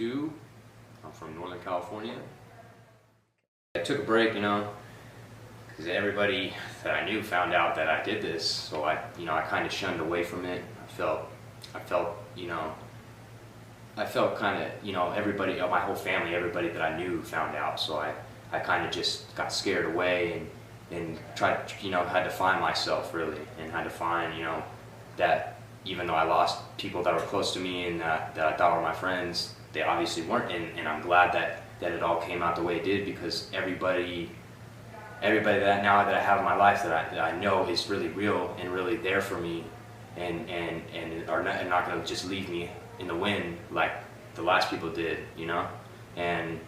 22. I'm from Northern California. I took a break, because everybody that I knew found out that I did this, so I kind of shunned away from it. I felt kind of, everybody, my whole family, everybody that I knew found out, so I kind of just got scared away and tried, had to find myself really, and had to find, that even though I lost people that were close to me and that I thought were my friends, they obviously weren't, and I'm glad that it all came out the way it did, because everybody that now that I have in my life that I know is really real and really there for me, and are not going to just leave me in the wind like the last people did, And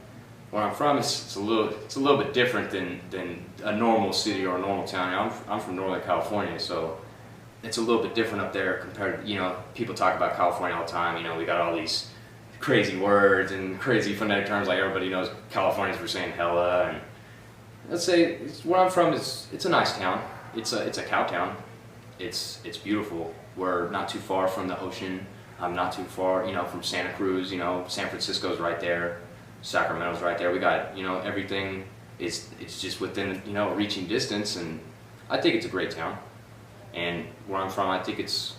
where I'm from, it's a little bit different than a normal city or a normal town. I'm from Northern California, so it's a little bit different up there compared. People talk about California all the time. We got all these crazy words and crazy phonetic terms, like everybody knows Californians for saying hella. And let's say where I'm from it's a nice town. It's a cow town. It's beautiful. We're not too far from the ocean. I'm not too far, from Santa Cruz. San Francisco's right there. Sacramento's right there. We got, everything. It's just within, reaching distance, and I think it's a great town. And where I'm from, I think it's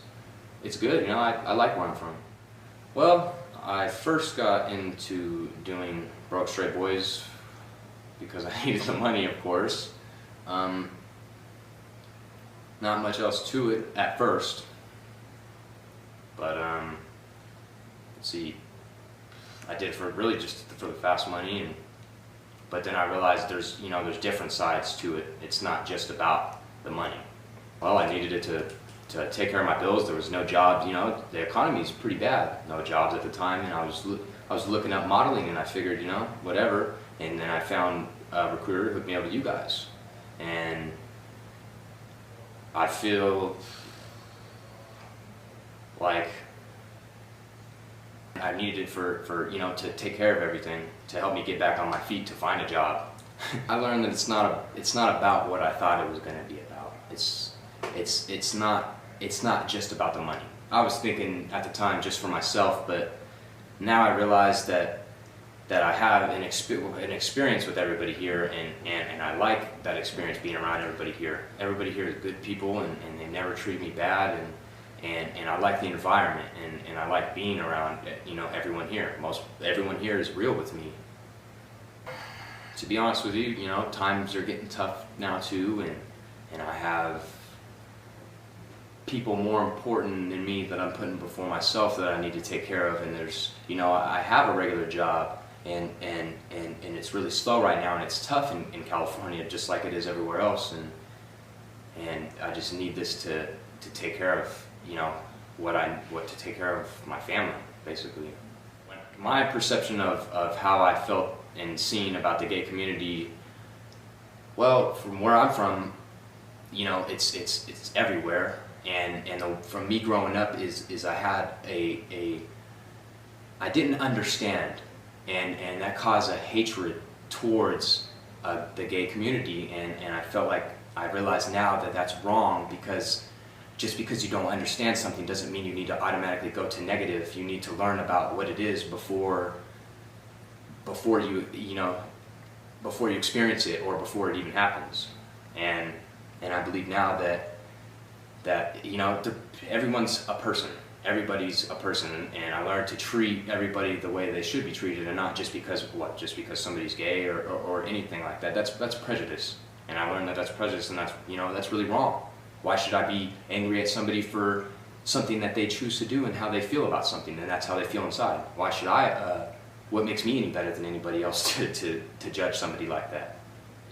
good. I like where I'm from. Well, I first got into doing Broke Straight Boys because I needed the money, of course. Not much else to it at first, but let's see. I did it just for the fast money, but then I realized there's different sides to it. It's not just about the money. Well, I needed it to take care of my bills. There was no jobs. The economy is pretty bad. No jobs at the time, and I was looking up modeling, and I figured, whatever. And then I found a recruiter who hooked me up with you guys, and I feel like I needed it for to take care of everything, to help me get back on my feet, to find a job. I learned that it's not about what I thought it was going to be about. It's not just about the money. I was thinking at the time just for myself, but now I realize that I have an experience with everybody here, and I like that experience being around everybody here. Everybody here is good people, and they never treat me bad, and I like the environment, and I like being around everyone here. Everyone here is real with me. To be honest with you, times are getting tough now too, and I have people more important than me that I'm putting before myself that I need to take care of, and there's I have a regular job, and it's really slow right now, and it's tough in California just like it is everywhere else, and I just need this to take care of what to take care of my family, basically. My perception of how I felt and seen about the gay community, well, from where I'm from, it's everywhere, and from me growing up is I had I didn't understand, and that caused a hatred towards the gay community, and I felt like I realize now that that's wrong, because just because you don't understand something doesn't mean you need to automatically go to negative. You need to learn about what it is before you experience it, or before it even happens. And I believe now that everyone's a person. Everybody's a person, and I learned to treat everybody the way they should be treated, and not just because somebody's gay or anything like that. That's prejudice, and I learned that that's prejudice, and that's really wrong. Why should I be angry at somebody for something that they choose to do and how they feel about something, and that's how they feel inside? Why should I? What makes me any better than anybody else to judge somebody like that?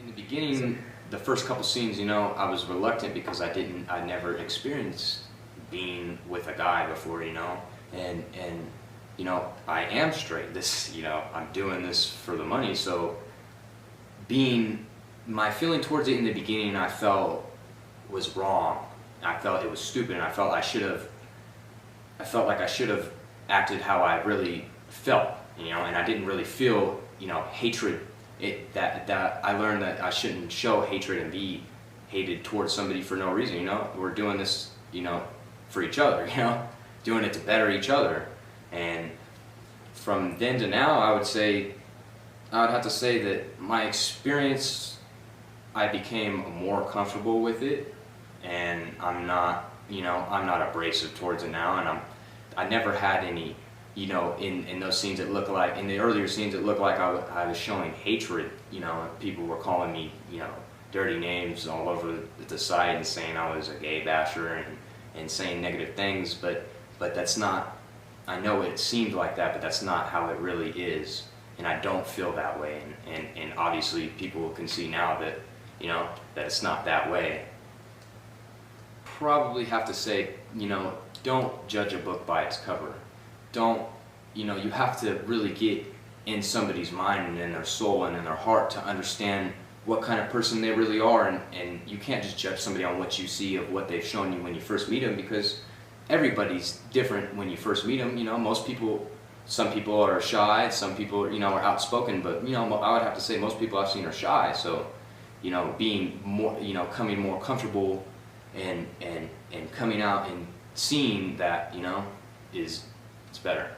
In the beginning, the first couple scenes, I was reluctant because I never experienced being with a guy before, and I am straight. I'm doing this for the money, so my feeling towards it in the beginning, I felt was wrong. I felt it was stupid, and I felt like I should have acted how I really felt, and I didn't really feel, hatred. That I learned that I shouldn't show hatred and be hated towards somebody for no reason. We're doing this, for each other, doing it to better each other, and from then to now, I would have to say that my experience, I became more comfortable with it, and I'm not abrasive towards it now, and I never had any, in those scenes it looked like, in the earlier scenes it looked like I was showing hatred, people were calling me, dirty names all over the site and saying I was a gay basher and saying negative things, but that's not, I know it seemed like that, but that's not how it really is, and I don't feel that way, and obviously people can see now that, that it's not that way. Probably have to say, don't judge a book by its cover. Don't, you have to really get in somebody's mind and in their soul and in their heart to understand what kind of person they really are, and you can't just judge somebody on what you see of what they've shown you when you first meet them, because everybody's different when you first meet them. Some people are shy, some people are outspoken, but I would have to say most people I've seen are shy. So being more, coming more comfortable and coming out and seeing that, it's better.